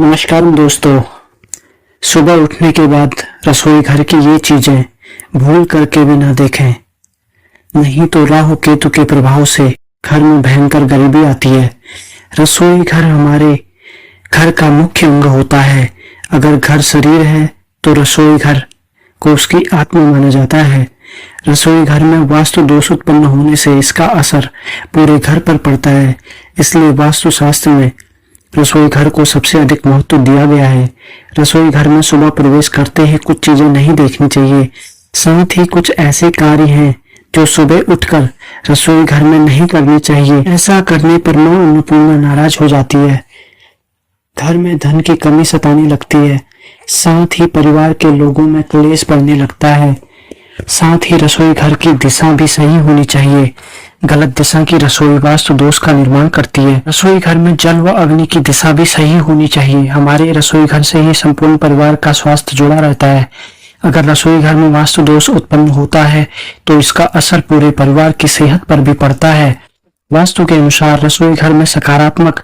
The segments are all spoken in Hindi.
नमस्कार दोस्तों। सुबह उठने के बाद रसोई घर की ये चीजें भूल करके भी ना देखें, नहीं तो राहु केतु के प्रभाव से घर में भयंकर गरीबी आती है। रसोई घर हमारे घर का मुख्य अंग होता है। अगर घर शरीर है तो रसोई घर को उसकी आत्मा माना जाता है। रसोई घर में वास्तु दोष उत्पन्न होने से इसका असर पूरे घर पर पड़ता है। इसलिए वास्तु शास्त्र में रसोई घर को सबसे अधिक महत्व दिया गया है। रसोई घर में सुबह प्रवेश करते ही कुछ चीजें नहीं देखनी चाहिए। साथ ही कुछ ऐसे कार्य हैं जो सुबह उठकर रसोई घर में नहीं करने चाहिए। ऐसा करने पर मां अन्नपूर्णा नाराज हो जाती है, घर में धन की कमी सताने लगती है, साथ ही परिवार के लोगों में क्लेश बढ़ने लगता है। साथ ही रसोई घर की दिशा भी सही होनी चाहिए। गलत दिशा की रसोई वास्तु दोष का निर्माण करती है। रसोई घर में जल व अग्नि की दिशा भी सही होनी चाहिए। हमारे रसोई घर से ही संपूर्ण परिवार का स्वास्थ्य जुड़ा रहता है। अगर रसोई घर में वास्तु दोष उत्पन्न होता है तो इसका असर पूरे परिवार की सेहत पर भी पड़ता है। वास्तु के अनुसार रसोई घर में सकारात्मक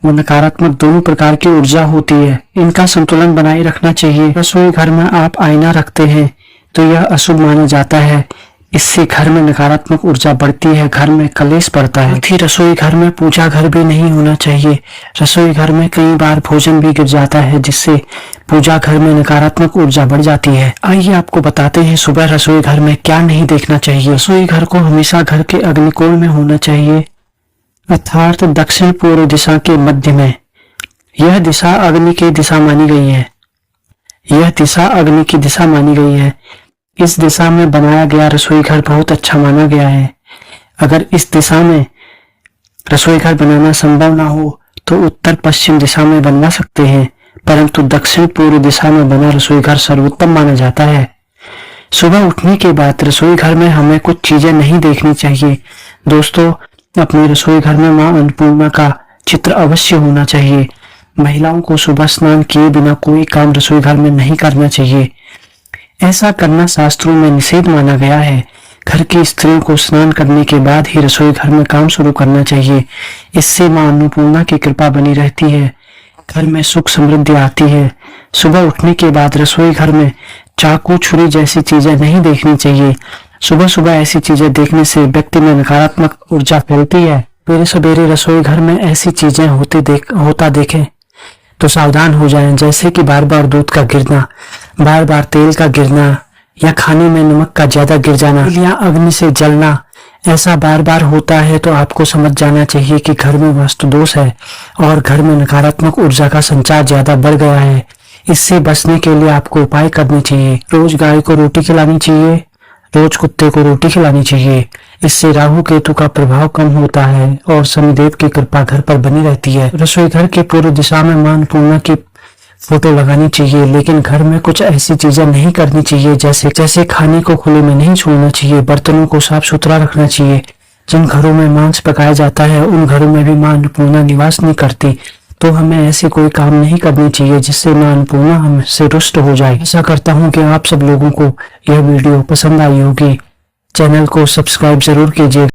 व नकारात्मक दोनों प्रकार की ऊर्जा होती है। इनका संतुलन बनाए रखना चाहिए। रसोई घर में आप आईना रखते हैं तो यह अशुभ माना जाता है। इससे घर में नकारात्मक ऊर्जा बढ़ती है, घर में कलेश बढ़ता है। साथ ही रसोई घर में पूजा घर भी नहीं होना चाहिए। रसोई घर में कई बार भोजन भी गिर जाता है, जिससे पूजा घर में नकारात्मक ऊर्जा बढ़ जाती है। आइए आपको बताते हैं सुबह रसोई घर में क्या नहीं देखना चाहिए। रसोई घर को हमेशा घर के अग्निकोण में होना चाहिए, अर्थात दक्षिण पूर्व दिशा के मध्य में। यह दिशा अग्नि की दिशा मानी गई है। यह दिशा अग्नि की दिशा मानी गई है। इस दिशा में बनाया गया रसोई घर बहुत अच्छा माना गया है। अगर इस दिशा में रसोई घर बनाना संभव ना हो तो उत्तर पश्चिम दिशा में बनवा सकते हैं, परंतु दक्षिण पूर्व दिशा में बना रसोई घर सर्वोत्तम माना जाता है। सुबह उठने के बाद रसोई घर में हमें कुछ चीजें नहीं देखनी चाहिए। दोस्तों, अपने रसोई घर में मां अन्नपूर्णा का चित्र अवश्य होना चाहिए। महिलाओं को सुबह स्नान किए बिना कोई काम रसोई घर में नहीं करना चाहिए। ऐसा करना शास्त्रों में निषेध माना गया है। घर की स्त्रियों को स्नान करने के बाद ही रसोई घर में काम शुरू करना चाहिए। इससे मां अन्नपूर्णा की कृपा बनी रहती है, घर में सुख समृद्धि आती है। सुबह उठने के बाद रसोई घर में चाकू छुरी जैसी चीजें नहीं देखनी चाहिए। सुबह सुबह ऐसी चीजें देखने से व्यक्ति में नकारात्मक ऊर्जा फैलती है। सवेरे सवेरे रसोई घर में ऐसी चीजें होता देखें तो सावधान हो जाएं, जैसे कि बार बार दूध का गिरना, बार बार तेल का गिरना या खाने में नमक का ज्यादा गिर जाना या अग्नि से जलना। ऐसा बार बार होता है तो आपको समझ जाना चाहिए कि घर में वास्तु दोष है और घर में नकारात्मक ऊर्जा का संचार ज्यादा बढ़ गया है। इससे बचने के लिए आपको उपाय करने चाहिए। रोज गाय को रोटी खिलानी चाहिए, रोज कुत्ते को रोटी खिलानी चाहिए। इससे राहु केतु का प्रभाव कम होता है और शनिदेव की कृपा घर पर बनी रहती है। रसोई घर के पूर्व दिशा में मां अन्नपूर्णा की फोटो लगानी चाहिए, लेकिन घर में कुछ ऐसी चीजें नहीं करनी चाहिए जैसे खाने को खुले में नहीं छोड़ना चाहिए। बर्तनों को साफ सुथरा रखना चाहिए। जिन घरों में मांस पकाया जाता है उन घरों में भी मां अन्नपूर्णा निवास नहीं करती, तो हमें ऐसे कोई काम नहीं करने चाहिए जिससे मां अन्नपूर्णा हमसे रुष्ट हो जाए। ऐसा करता हूँ कि आप सब लोगों को यह वीडियो पसंद आई होगी। चैनल को सब्सक्राइब जरूर कीजिए।